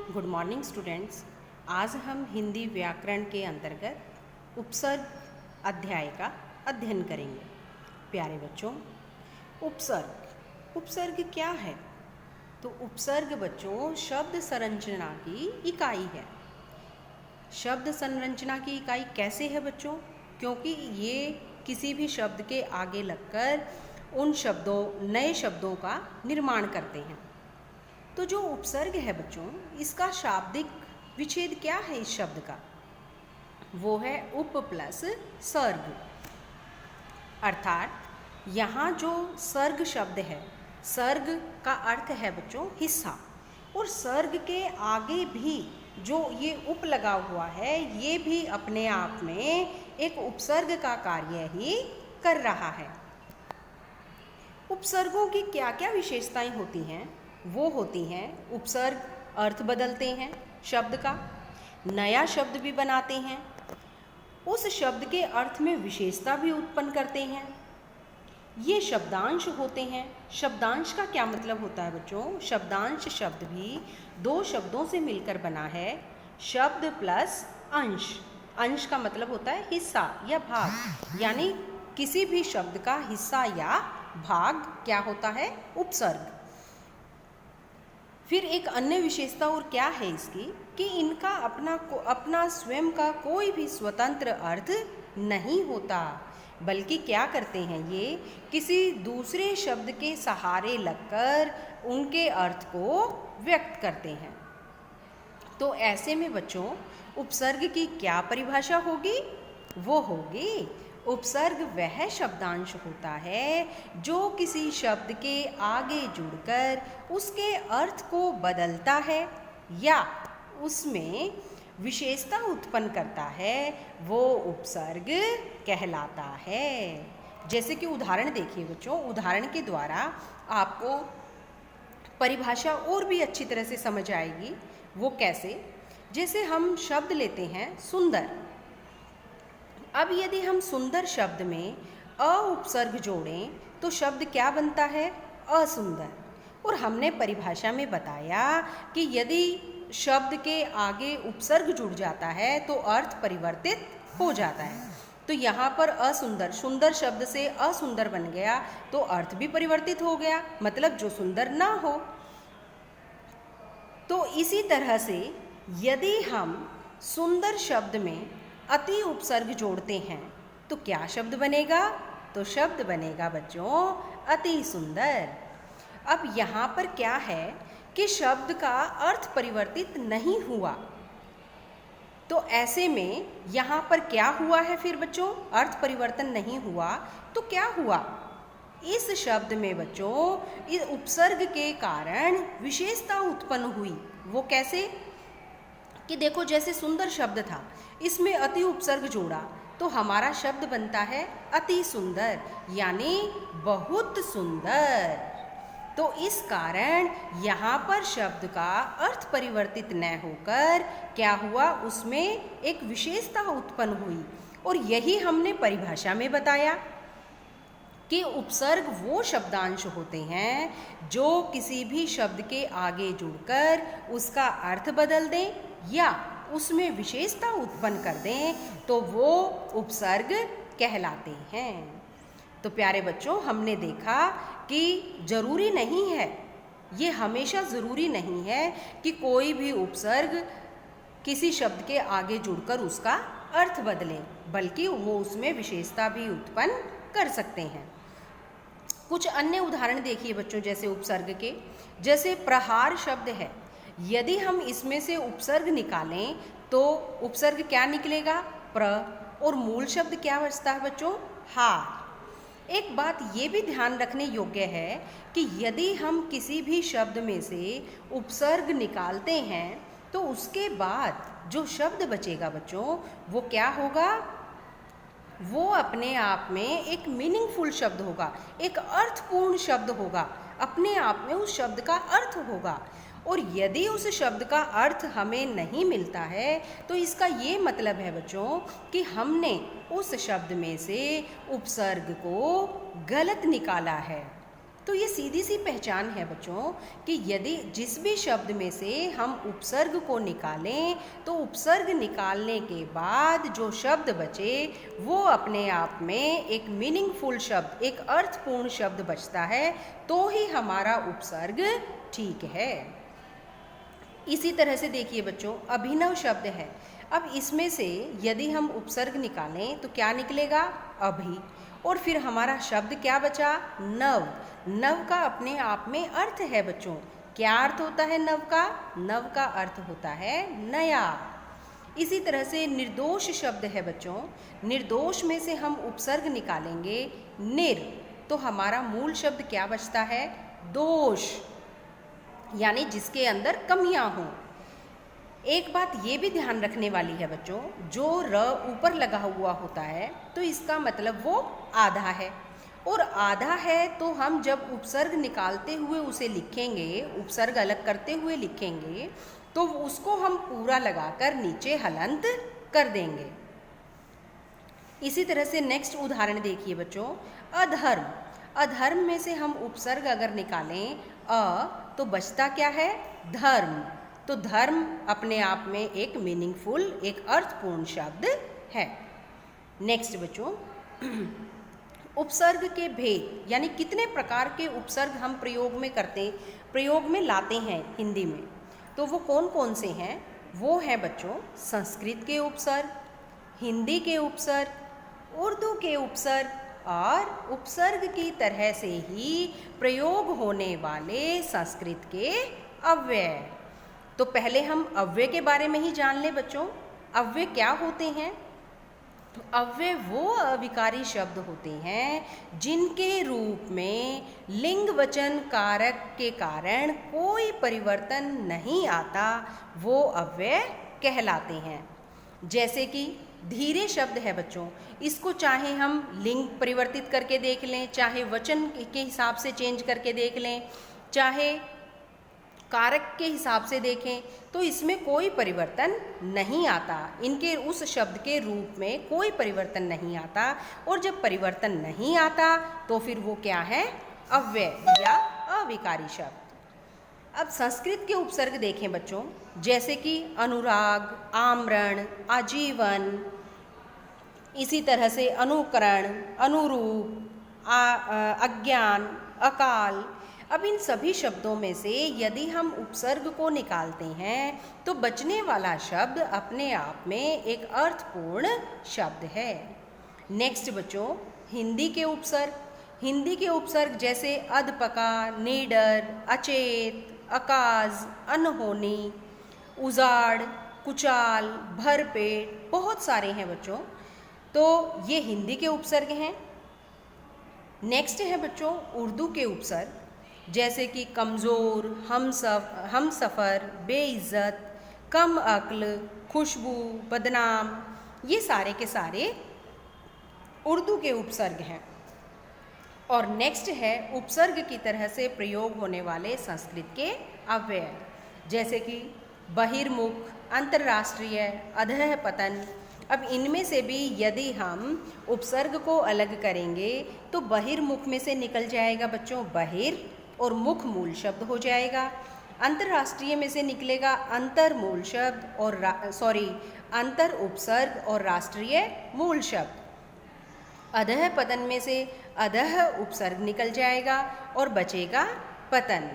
Good morning students. आज हम हिंदी व्याकरण के अंतर्गत उपसर्ग अध्याय का अध्ययन करेंगे। प्यारे बच्चों, उपसर्ग क्या है? तो उपसर्ग बच्चों शब्द संरचना की इकाई है। शब्द संरचना की इकाई कैसे है बच्चों? क्योंकि ये किसी भी शब्द के आगे लगकर उन नए शब्दों का निर्माण करते हैं। तो जो उपसर्ग है बच्चों, इसका शाब्दिक विच्छेद क्या है इस शब्द का? वो है उप प्लस सर्ग। अर्थात यहाँ जो सर्ग शब्द है, सर्ग का अर्थ है बच्चों हिस्सा, और सर्ग के आगे भी जो ये उप लगा हुआ है, ये भी अपने आप में एक उपसर्ग का कार्य ही कर रहा है। उपसर्गों की क्या क्या विशेषताएं होती हैं? वो होती हैं, उपसर्ग अर्थ बदलते हैं शब्द का, नया शब्द भी बनाते हैं, उस शब्द के अर्थ में विशेषता भी उत्पन्न करते हैं। ये शब्दांश होते हैं। शब्दांश का क्या मतलब होता है बच्चों? शब्दांश शब्द भी दो शब्दों से मिलकर बना है, शब्द प्लस अंश। अंश का मतलब होता है हिस्सा या भाग, यानी किसी भी शब्द का हिस्सा या भाग क्या होता है? उपसर्ग। फिर एक अन्य विशेषता और क्या है इसकी कि इनका अपना स्वयं का कोई भी स्वतंत्र अर्थ नहीं होता, बल्कि क्या करते हैं, ये किसी दूसरे शब्द के सहारे लगकर उनके अर्थ को व्यक्त करते हैं। तो ऐसे में बच्चों उपसर्ग की क्या परिभाषा होगी? वो होगी, उपसर्ग वह शब्दांश होता है जो किसी शब्द के आगे जुड़कर उसके अर्थ को बदलता है या उसमें विशेषता उत्पन्न करता है, वो उपसर्ग कहलाता है। जैसे कि उदाहरण देखिए बच्चों, उदाहरण के द्वारा आपको परिभाषा और भी अच्छी तरह से समझ आएगी। वो कैसे? जैसे हम शब्द लेते हैं सुंदर। अब यदि हम सुंदर शब्द में अ उपसर्ग जोड़ें तो शब्द क्या बनता है? असुंदर। और हमने परिभाषा में बताया कि यदि शब्द के आगे उपसर्ग जुड़ जाता है तो अर्थ परिवर्तित हो जाता है। तो यहाँ पर असुंदर, सुंदर शब्द से असुंदर बन गया तो अर्थ भी परिवर्तित हो गया, मतलब जो सुंदर ना हो। तो इसी तरह से यदि हम सुंदर शब्द में अति उपसर्ग जोड़ते हैं तो क्या शब्द बनेगा? तो शब्द बनेगा बच्चों अति सुंदर। अब यहाँ पर क्या है कि शब्द का अर्थ परिवर्तित नहीं हुआ, तो ऐसे में यहाँ पर क्या हुआ है फिर बच्चों? अर्थ परिवर्तन नहीं हुआ तो क्या हुआ? इस शब्द में बच्चों इस उपसर्ग के कारण विशेषता उत्पन्न हुई। वो कैसे? कि देखो, जैसे सुंदर शब्द था, इसमें अति उपसर्ग जोड़ा तो हमारा शब्द बनता है अति सुंदर, यानी बहुत सुंदर। तो इस कारण यहाँ पर शब्द का अर्थ परिवर्तित न होकर क्या हुआ? उसमें एक विशेषता उत्पन्न हुई। और यही हमने परिभाषा में बताया कि उपसर्ग वो शब्दांश होते हैं जो किसी भी शब्द के आगे जुड़कर उसका अर्थ बदल दें या उसमें विशेषता उत्पन्न कर दें, तो वो उपसर्ग कहलाते हैं। तो प्यारे बच्चों, हमने देखा कि ज़रूरी नहीं है, ये हमेशा ज़रूरी नहीं है कि कोई भी उपसर्ग किसी शब्द के आगे जुड़कर उसका अर्थ बदले, बल्कि वो उसमें विशेषता भी उत्पन्न कर सकते हैं। कुछ अन्य उदाहरण देखिए बच्चों, जैसे उपसर्ग के, जैसे प्रहार शब्द है, यदि हम इसमें से उपसर्ग निकालें तो उपसर्ग क्या निकलेगा? प्र, और मूल शब्द क्या बचता है बच्चों? हार। एक बात ये भी ध्यान रखने योग्य है कि यदि हम किसी भी शब्द में से उपसर्ग निकालते हैं तो उसके बाद जो शब्द बचेगा बच्चों, वो क्या होगा? वो अपने आप में एक मीनिंगफुल शब्द होगा, एक अर्थपूर्ण शब्द होगा, अपने आप में उस शब्द का अर्थ होगा। और यदि उस शब्द का अर्थ हमें नहीं मिलता है तो इसका ये मतलब है बच्चों कि हमने उस शब्द में से उपसर्ग को गलत निकाला है। तो ये सीधी सी पहचान है बच्चों कि यदि जिस भी शब्द में से हम उपसर्ग को निकालें तो उपसर्ग निकालने के बाद जो शब्द बचे वो अपने आप में एक मीनिंगफुल शब्द, एक अर्थपूर्ण शब्द बचता है, तो ही हमारा उपसर्ग ठीक है। इसी तरह से देखिए बच्चों, अभिनव शब्द है। अब इसमें से यदि हम उपसर्ग निकालें तो क्या निकलेगा? अभि। और फिर हमारा शब्द क्या बचा? नव। नव का अपने आप में अर्थ है बच्चों। क्या अर्थ होता है नव का? नव का अर्थ होता है नया। इसी तरह से निर्दोष शब्द है बच्चों। निर्दोष में से हम उपसर्ग निकालेंगे निर, तो हमारा मूल शब्द क्या बचता है? दोष, यानी जिसके अंदर कमियां हों। एक बात ये भी ध्यान रखने वाली है बच्चों, जो र ऊपर लगा हुआ होता है तो इसका मतलब वो आधा है, और आधा है तो हम जब उपसर्ग निकालते हुए उसे लिखेंगे, उपसर्ग अलग करते हुए लिखेंगे, तो उसको हम पूरा लगाकर नीचे हलंत कर देंगे। इसी तरह से नेक्स्ट उदाहरण देखिए बच्चों, अधर्म। अधर्म में से हम उपसर्ग अगर निकालें तो बचता क्या है? धर्म। तो धर्म अपने आप में एक मीनिंगफुल, एक अर्थपूर्ण शब्द है। नेक्स्ट बच्चों, उपसर्ग के भेद, यानी कितने प्रकार के उपसर्ग हम प्रयोग में लाते हैं हिंदी में, तो वो कौन कौन से हैं? वो है बच्चों संस्कृत के उपसर्ग, हिंदी के उपसर्ग, उर्दू के उपसर्ग, और उपसर्ग की तरह से ही प्रयोग होने वाले संस्कृत के अव्यय। तो पहले हम अव्यय के बारे में ही जान लें बच्चों। अव्यय क्या होते हैं? तो अव्यय वो अविकारी शब्द होते हैं जिनके रूप में लिंग वचन कारक के कारण कोई परिवर्तन नहीं आता, वो अव्यय कहलाते हैं। जैसे कि धीरे शब्द है बच्चों, इसको चाहे हम लिंग परिवर्तित करके देख लें, चाहे वचन के हिसाब से चेंज करके देख लें, चाहे कारक के हिसाब से देखें, तो इसमें कोई परिवर्तन नहीं आता। इनके उस शब्द के रूप में कोई परिवर्तन नहीं आता, और जब परिवर्तन नहीं आता तो फिर वो क्या है? अव्यय या अविकारी शब्द। अब संस्कृत के उपसर्ग देखें बच्चों, जैसे कि अनुराग, आमरण, आजीवन, इसी तरह से अनुकरण, अनुरूप, अज्ञान, अकाल। अब इन सभी शब्दों में से यदि हम उपसर्ग को निकालते हैं तो बचने वाला शब्द अपने आप में एक अर्थपूर्ण शब्द है। नेक्स्ट बच्चों, हिंदी के उपसर्ग। हिंदी के उपसर्ग जैसे अधपका, नीडर, अचेत, अकाज, अनहोनी, उजाड़, कुचाल, भरपेट, बहुत सारे हैं बच्चों। तो ये हिंदी के उपसर्ग हैं। नेक्स्ट है बच्चों उर्दू के उपसर्ग, जैसे कि कमज़ोर, हमसफ़र, बेइज्जत, कम अक्ल, खुशबू, बदनाम, ये सारे के सारे उर्दू के उपसर्ग हैं। और नेक्स्ट है उपसर्ग की तरह से प्रयोग होने वाले संस्कृत के अव्यय, जैसे कि बहिर्मुख, अंतर्राष्ट्रीय, अधः पतन। अब इनमें से भी यदि हम उपसर्ग को अलग करेंगे तो बहिर्मुख में से निकल जाएगा बच्चों बहिर, और मुख मूल शब्द हो जाएगा। अंतर्राष्ट्रीय में से निकलेगा अंतर मूल शब्द और अंतर उपसर्ग और राष्ट्रीय मूल शब्द। अधः पतन में से अधः उपसर्ग निकल जाएगा और बचेगा पतन।